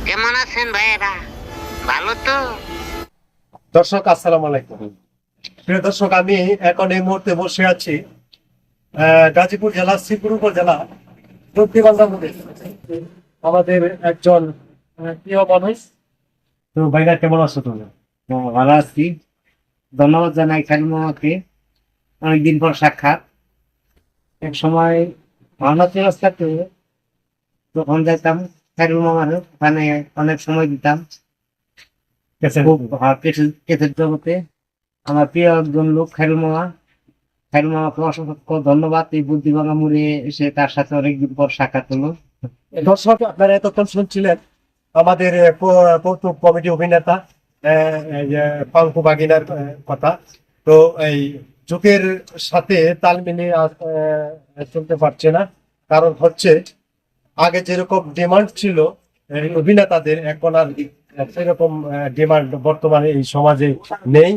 কেমন আছেন ভাইয়েরা? ভালো তো? দর্শক আসসালামু আলাইকুম। প্রিয় দর্শক, আমি এখন এই মুহূর্তে বসে আছি গাজীপুর জেলা শ্রীপুর উপজেলা দক্ষিণবান্ধা মোড়ে। আমাদের একজন প্রিয় মানুষ। তো ভাইরা কেমন আছো তুমি? ভালো আছি। ধন্যবাদ জানাই খালিল মামাকে, অনেকদিন পর সাক্ষাৎ। এক সময় ভাওনা রাস্তাতে তখন যাইতাম খালিল মামার ওখানে, অনেক সময় দিতাম। খুব কেসের জগতে আমার প্রিয় একজন লোক খালিল মামা। খালিল মামাকে অসংখ্য ধন্যবাদ। এই বুদ্ধিভাঙা মুড়ে এসে তার সাথে অনেকদিন পর সাক্ষাৎ হলো। দর্শক, আপনারা এতক্ষণ শুনছিলেন আমাদের কৌতুক কমেডি অভিনেতা এই যে পাঙ্কু বাগিনার কথা। তো এই যুগের সাথে তাল মিলিয়ে চলতে পারছে না, কারণ হচ্ছে আগে যেরকম ডিমান্ড ছিল এই অভিনেতাদের, এখন আর সেরকম ডিমান্ড বর্তমানে এই সমাজে নেই।